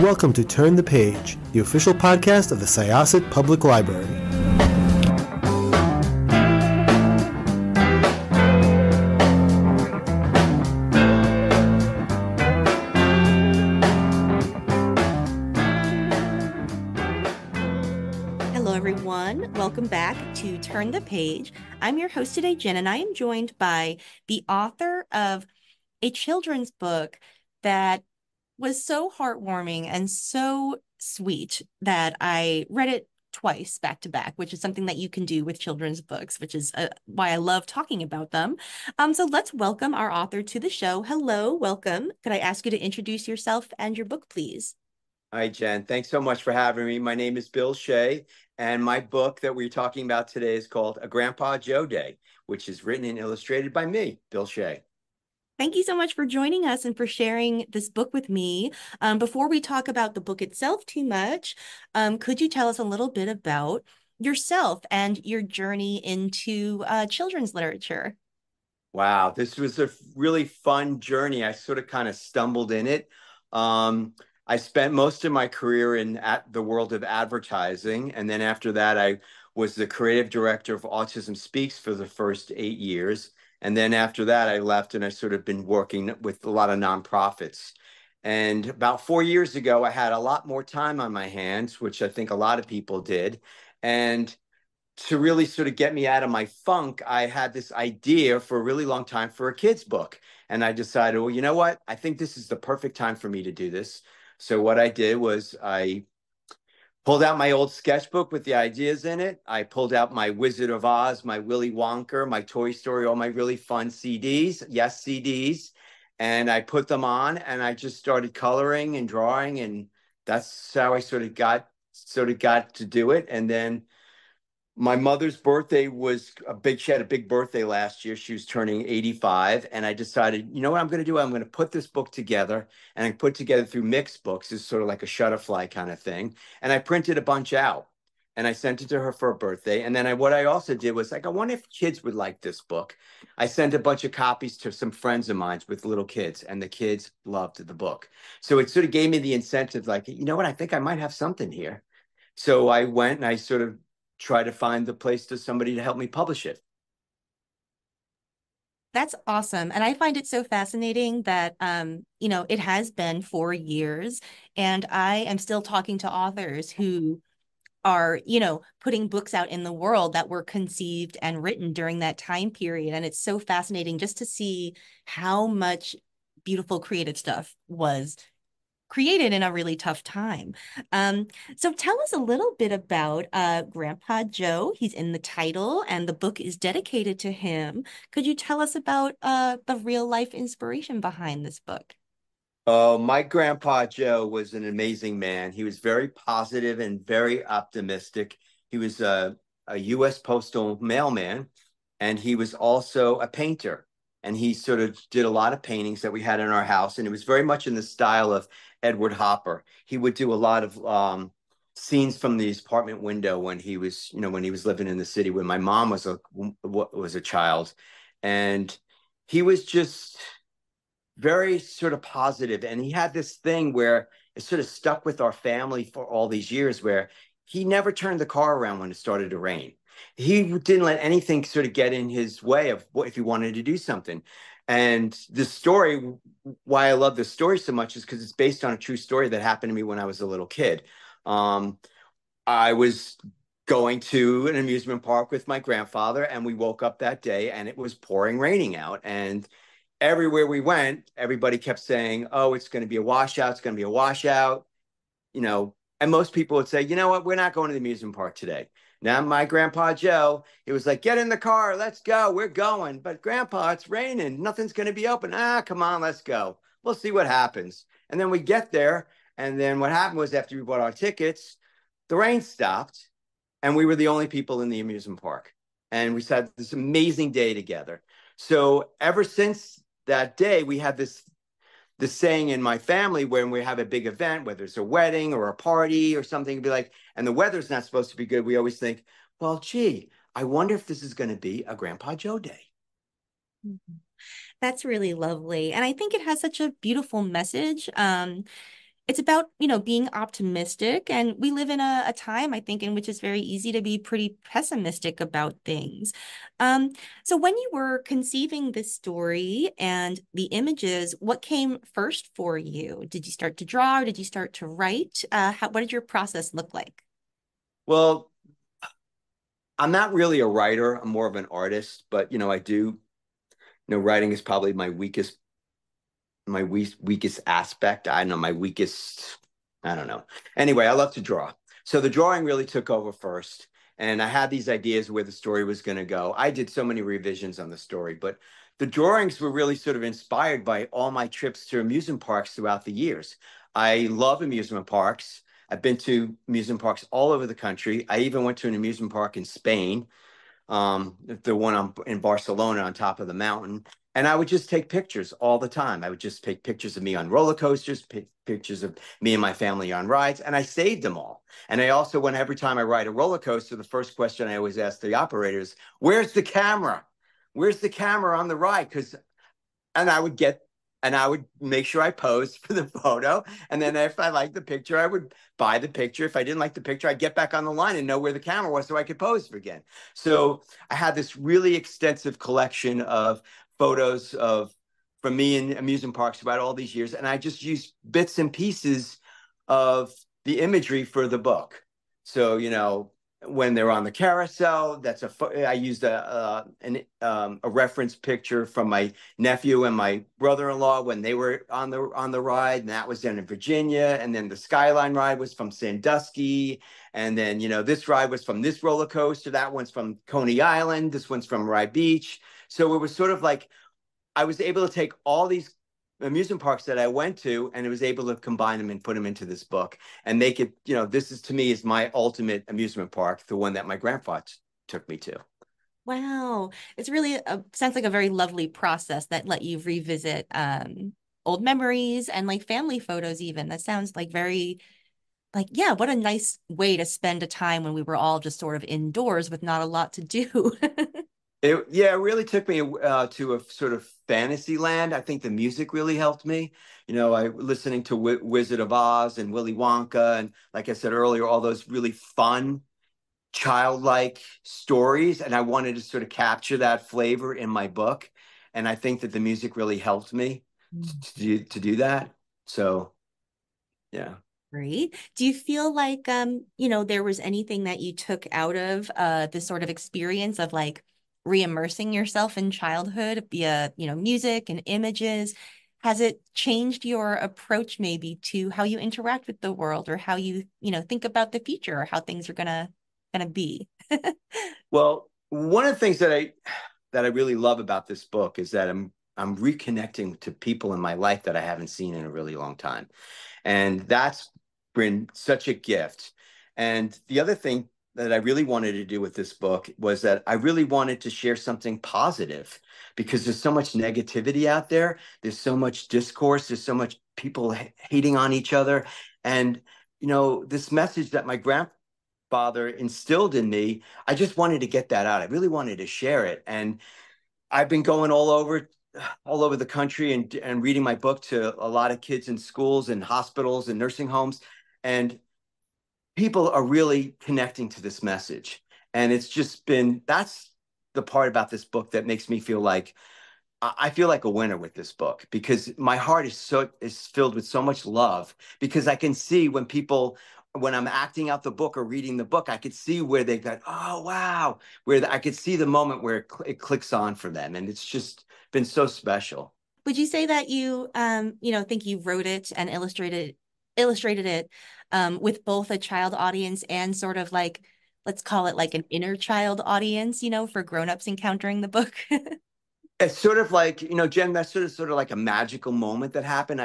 Welcome to Turn the Page, the official podcast of the Syosset Public Library. Hello, everyone. Welcome back to Turn the Page. I'm your host today, Jen, and I am joined by the author of a children's book that was so heartwarming and so sweet that I read it twice back to back, which is something that you can do with children's books, which is why I love talking about them. So let's welcome our author to the show. Hello, welcome. Could I ask you to introduce yourself and your book, please? Hi, Jen. Thanks so much for having me. My name is Bill Shea, and my book that we're talking about today is called A Grandpa Joe Day, which is written and illustrated by me, Bill Shea. Thank you so much for joining us and for sharing this book with me. Before we talk about the book itself too much, could you tell us a little bit about yourself and your journey into children's literature? Wow, this was a really fun journey. I sort of kind of stumbled in it. I spent most of my career in the world of advertising, and then after that, I was the creative director of Autism Speaks for the first 8 years. And then after that, I left and I sort of been working with a lot of nonprofits. And about 4 years ago, I had a lot more time on my hands, which I think a lot of people did. And to really sort of get me out of my funk, I had this idea for a really long time for a kid's book. And I decided, well, you know what? I think this is the perfect time for me to do this. So what I did was I pulled out my old sketchbook with the ideas in it. I pulled out my Wizard of Oz, my Willy Wonka, my Toy Story, all my really fun CDs. Yes, CDs. And I put them on and I just started coloring and drawing. And that's how I sort of got to do it. And then my mother's birthday was she had a big birthday last year. She was turning 85. And I decided, you know what I'm going to do? I'm going to put this book together, and I put together through Mixed Books. It's sort of like a Shutterfly kind of thing. And I printed a bunch out and I sent it to her for her birthday. And then what I also did was like, I wonder if kids would like this book. I sent a bunch of copies to some friends of mine with little kids, and the kids loved the book. So it sort of gave me the incentive, like, you know what? I think I might have something here. So I went and I sort of try to find the place to somebody to help me publish it. That's awesome. And I find it so fascinating that, it has been 4 years, and I am still talking to authors who are, putting books out in the world that were conceived and written during that time period. And it's so fascinating just to see how much beautiful creative stuff was created in a really tough time. So tell us a little bit about Grandpa Joe. He's in the title, and the book is dedicated to him. Could you tell us about the real life inspiration behind this book? Oh, my grandpa Joe was an amazing man. He was very positive and very optimistic. He was a U.S. postal mailman, and he was also a painter. And he sort of did a lot of paintings that we had in our house, and it was very much in the style of Edward Hopper. He would do a lot of scenes from the apartment window when he was, when he was living in the city when my mom was a child, and he was just very sort of positive. And he had this thing where it sort of stuck with our family for all these years, where he never turned the car around when it started to rain. He didn't let anything sort of get in his way of what if he wanted to do something. And the story, why I love this story so much, is because it's based on a true story that happened to me when I was a little kid. I was going to an amusement park with my grandfather, and we woke up that day and it was pouring raining out. And everywhere we went, everybody kept saying, oh, it's going to be a washout. It's going to be a washout. And most people would say, you know what? We're not going to the amusement park today. Now, my grandpa Joe, he was like, get in the car. Let's go. We're going. But grandpa, it's raining. Nothing's going to be open. Come on, let's go. We'll see what happens. And then we get there. And then what happened was, after we bought our tickets, the rain stopped and we were the only people in the amusement park. And we had this amazing day together. So ever since that day, we had this saying in my family, when we have a big event, whether it's a wedding or a party or something, be like, and the weather's not supposed to be good, we always think, well, gee, I wonder if this is going to be a Grandpa Joe Day. That's really lovely. And I think it has such a beautiful message. it's about, being optimistic. And we live in a time, I think, in which it's very easy to be pretty pessimistic about things. Um, so when you were conceiving this story and the images, what came first for you? Did you start to draw or did you start to write? What did your process look like? Well, I'm not really a writer. I'm more of an artist, but I do, writing is probably my weakest aspect. I don't know, my weakest, I don't know. Anyway, I love to draw. So the drawing really took over first. And I had these ideas where the story was going to go. I did so many revisions on the story, but the drawings were really sort of inspired by all my trips to amusement parks throughout the years. I love amusement parks. I've been to amusement parks all over the country. I even went to an amusement park in Spain, the one in Barcelona on top of the mountain. And I would just take pictures all the time. I would just take pictures of me on roller coasters, pictures of me and my family on rides, and I saved them all. And I also, every time I ride a roller coaster, the first question I always ask the operators, "Where's the camera? Where's the camera on the ride?" And I would make sure I posed for the photo. And then if I liked the picture, I would buy the picture. If I didn't like the picture, I'd get back on the line and know where the camera was so I could pose again. So I had this really extensive collection of photos from me in amusement parks throughout all these years. And I just used bits and pieces of the imagery for the book. So, when they're on the carousel, I used a reference picture from my nephew and my brother-in-law when they were on the ride, and that was down in Virginia. And then the Skyline ride was from Sandusky, and then this ride was from this roller coaster. That one's from Coney Island. This one's from Rye Beach. So it was sort of like I was able to take all these amusement parks that I went to, and it was able to combine them and put them into this book and make it, this is, to me, is my ultimate amusement park, the one that my grandfather took me to. Wow. It's really sounds like a very lovely process that let you revisit old memories and like family photos even. That sounds like very yeah, what a nice way to spend a time when we were all just sort of indoors with not a lot to do. It really took me to a sort of fantasy land. I think the music really helped me. I listening to Wizard of Oz and Willy Wonka, and like I said earlier, all those really fun, childlike stories, and I wanted to sort of capture that flavor in my book. And I think that the music really helped me to do that. So, yeah. Great. Do you feel like there was anything that you took out of this sort of experience of like re-immersing yourself in childhood via, music and images? Has it changed your approach maybe to how you interact with the world or how you, think about the future or how things are gonna be? Well, one of the things that I really love about this book is that I'm reconnecting to people in my life that I haven't seen in a really long time. And that's been such a gift. And the other thing that I really wanted to do with this book was that I really wanted to share something positive, because there's so much negativity out there. There's so much discourse. There's so much people hating on each other. And, this message that my grandfather instilled in me, I just wanted to get that out. I really wanted to share it. And I've been going all over the country and reading my book to a lot of kids in schools and hospitals and nursing homes. And people are really connecting to this message. And that's the part about this book that makes me feel like I feel like a winner with this book, because my heart is filled with so much love, because I can see when I'm acting out the book or reading the book, I could see where they got, oh, wow, where I could see the moment where it clicks on for them. And it's just been so special. Would you say that you think you wrote it and illustrated it with both a child audience and sort of like, let's call it like an inner child audience, for grown-ups encountering the book? It's sort of like, Jen, that's sort of like a magical moment that happened.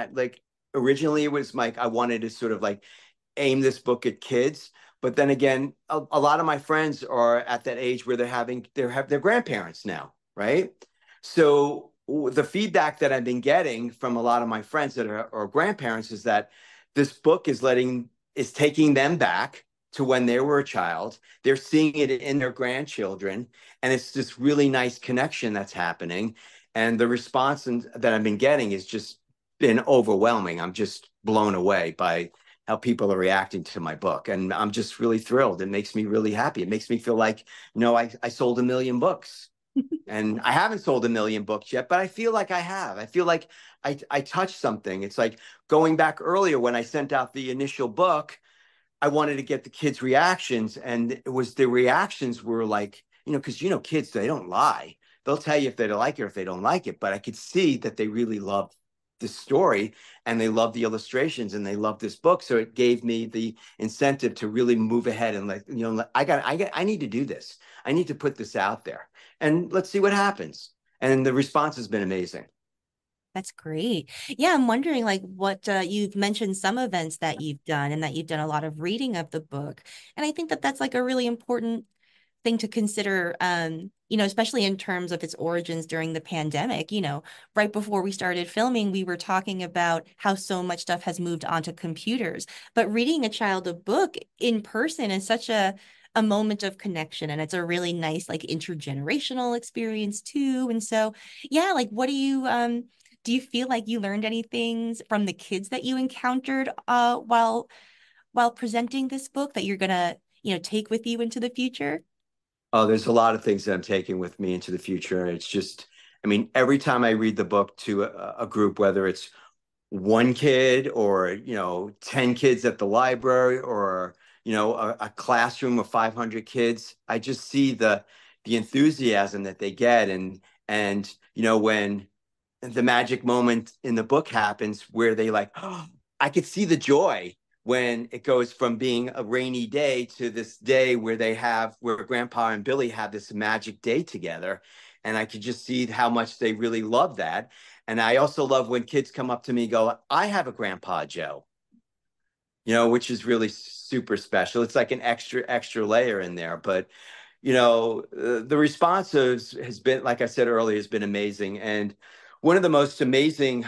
Originally it was like I wanted to sort of like aim this book at kids, but then again, a lot of my friends are at that age where they're grandparents now, right? So the feedback that I've been getting from a lot of my friends that are grandparents is that this book is taking them back to when they were a child. They're seeing it in their grandchildren, and it's this really nice connection that's happening. And the response that I've been getting is just been overwhelming. I'm just blown away by how people are reacting to my book. And I'm just really thrilled. It makes me really happy. It makes me feel like, I sold 1 million books. And I haven't sold 1 million books yet, but I feel like I have. I feel like I touched something. It's like going back earlier when I sent out the initial book, I wanted to get the kids' reactions. And it was the reactions were like, because kids, they don't lie. They'll tell you if they like it or if they don't like it. But I could see that they really love this story and they love the illustrations and they love this book. So it gave me the incentive to really move ahead and I need to do this. I need to put this out there and let's see what happens. And the response has been amazing. That's great. Yeah, I'm wondering like what you've mentioned some events that you've done and that you've done a lot of reading of the book. And I think that that's like a really important thing to consider, especially in terms of its origins during the pandemic. Right before we started filming, we were talking about how so much stuff has moved onto computers, but reading a child a book in person is such a moment of connection, and it's a really nice like intergenerational experience too. And so, yeah, like what do you feel like you learned any things from the kids that you encountered while presenting this book that you're gonna, take with you into the future? Oh, there's a lot of things that I'm taking with me into the future. It's just, I mean, every time I read the book to a group, whether it's one kid or, 10 kids at the library or, a classroom of 500 kids, I just see the enthusiasm that they get. And, when the magic moment in the book happens where they like, oh, I could see the joy when it goes from being a rainy day to this day where Grandpa and Billy have this magic day together. And I could just see how much they really love that. And I also love when kids come up to me and go, I have a Grandpa Joe, which is really super special. It's like an extra layer in there. But, the response has been, like I said earlier, has been amazing. And one of the most amazing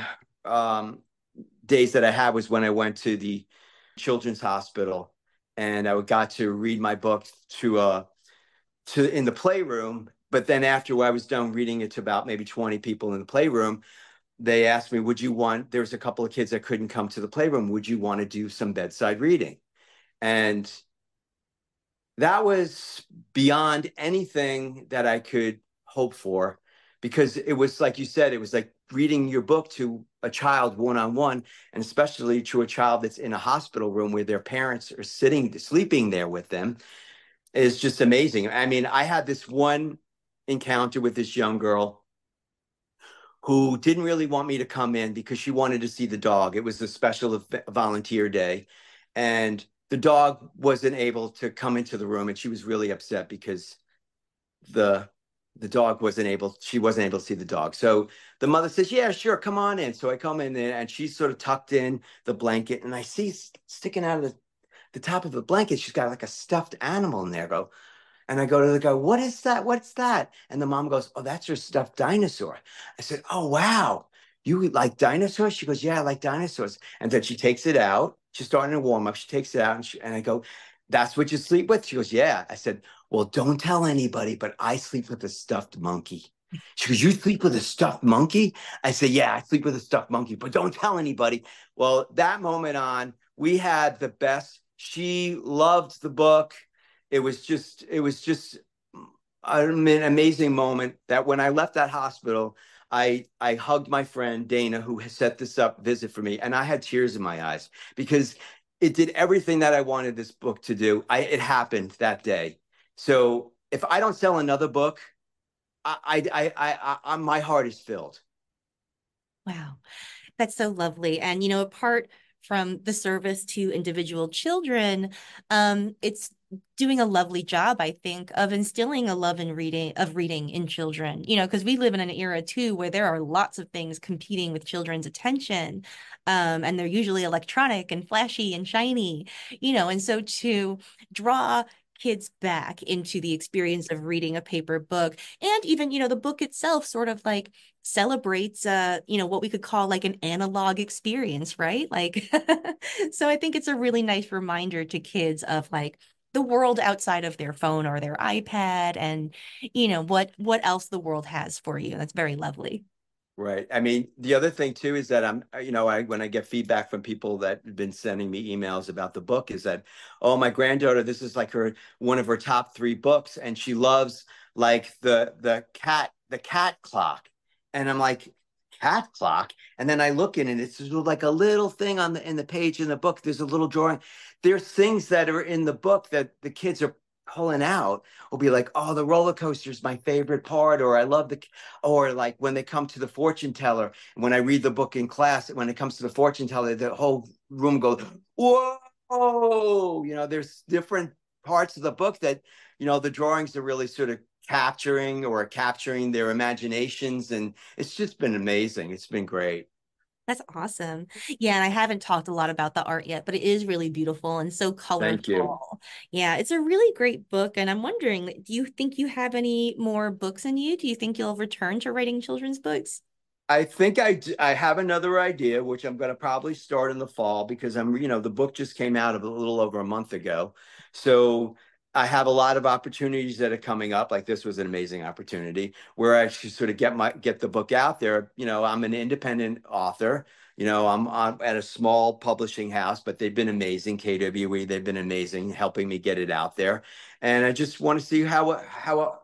days that I had was when I went to the children's hospital and I got to read my book to in the playroom. But then after I was done reading it to about maybe 20 people in the playroom, they asked me, there was a couple of kids that couldn't come to the playroom. Would you want to do some bedside reading? And that was beyond anything that I could hope for, because it was like you said, it was like reading your book to a child one-on-one, and especially to a child that's in a hospital room where their parents are sleeping there with them, is just amazing. I mean, I had this one encounter with this young girl who didn't really want me to come in because she wanted to see the dog. It was a special volunteer day, and the dog wasn't able to come into the room, and she was really upset because the dog she wasn't able to see the dog. So the mother says, yeah, sure, come on in. So I come in there and she's sort of tucked in the blanket, and I see sticking out of the top of the blanket, she's got like a stuffed animal in there. And I go to the guy, what is that? What's that? And the mom goes, oh, that's your stuffed dinosaur. I said, oh, wow. You like dinosaurs? She goes, yeah, I like dinosaurs. And then she takes it out. She's starting to warm up. She takes it out and I go, that's what you sleep with? She goes, yeah. I said, well, don't tell anybody, but I sleep with a stuffed monkey. She goes, you sleep with a stuffed monkey? I said, yeah, I sleep with a stuffed monkey, but don't tell anybody. Well, that moment on, we had the best. She loved the book. It was just an amazing moment that when I left that hospital, I hugged my friend Dana, who has set this up visit for me, and I had tears in my eyes because it did everything that I wanted this book to do. It happened that day. So if I don't sell another book, my heart is filled. Wow. That's so lovely. And, apart from the service to individual children, it's doing a lovely job, I think, of instilling a love in reading in children, because we live in an era too where there are lots of things competing with children's attention. And they're usually electronic and flashy and shiny, and so to draw kids back into the experience of reading a paper book, and even, the book itself sort of like celebrates what we could call like an analog experience, right? Like so I think it's a really nice reminder to kids of like the world outside of their phone or their iPad, and what else the world has for you. That's very lovely. Right. I mean, the other thing too is that when I get feedback from people that have been sending me emails about the book is that, oh, my granddaughter, this is like one of her top three books, and she loves like the cat clock, and I'm like, cat clock, and then I look in it, it's just like a little thing in the page in the book. There's a little drawing. There's things that are in the book that the kids are pulling out will be like, oh, the roller coaster is my favorite part, or I love or like when they come to the fortune teller, when I read the book in class, when it comes to the fortune teller, the whole room goes, whoa. There's different parts of the book that, the drawings are really sort of capturing their imaginations. And it's just been amazing. It's been great. That's awesome. Yeah, and I haven't talked a lot about the art yet, but it is really beautiful and so Thank you. colorful. Yeah, it's a really great book. And I'm wondering, do you think you have any more books in you? Do you think you'll return to writing children's books? I think I have another idea, which I'm going to probably start in the fall because the book just came out a little over a month ago. So I have a lot of opportunities that are coming up. Like this was an amazing opportunity where I should sort of get the book out there. I'm an independent author. I'm at a small publishing house, but they've been amazing. KWE, they've been amazing helping me get it out there. And I just want to see how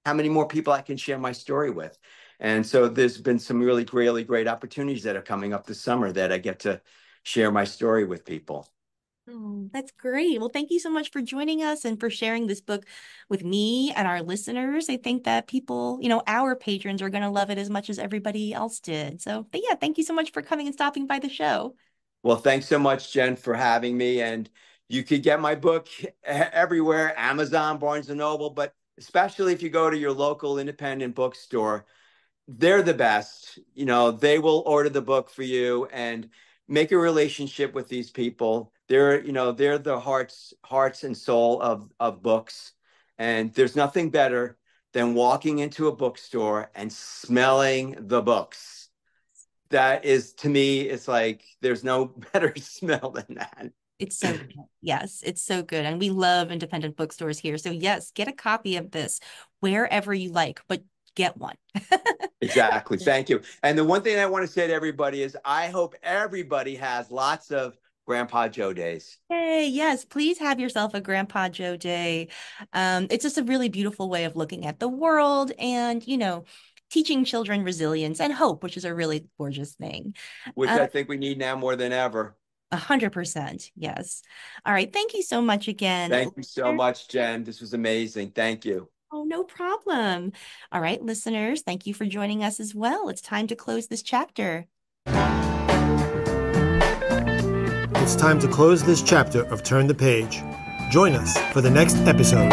many more people I can share my story with. And so there's been some really, really great opportunities that are coming up this summer that I get to share my story with people. Oh, that's great. Well, thank you so much for joining us and for sharing this book with me and our listeners. I think that people, our patrons are going to love it as much as everybody else did. So, but yeah, thank you so much for coming and stopping by the show. Well, thanks so much, Jen, for having me. And you could get my book everywhere, Amazon, Barnes and Noble, but especially if you go to your local independent bookstore, they're the best. They will order the book for you and make a relationship with these people. They're the hearts and soul of books. And there's nothing better than walking into a bookstore and smelling the books. That is, to me, it's like there's no better smell than that. It's so good. Yes, it's so good. And we love independent bookstores here. So yes, get a copy of this wherever you like, but get one. Exactly. Thank you. And the one thing I want to say to everybody is I hope everybody has lots of Grandpa Joe days. Hey, yes, please have yourself a Grandpa Joe day. It's just a really beautiful way of looking at the world and, teaching children resilience and hope, which is a really gorgeous thing. Which I think we need now more than ever. 100%. Yes. All right. Thank you so much again. Thank you so much, Jen. This was amazing. Thank you. Oh, no problem. All right, listeners, thank you for joining us as well. It's time to close this chapter. It's time to close this chapter of Turn the Page. Join us for the next episode.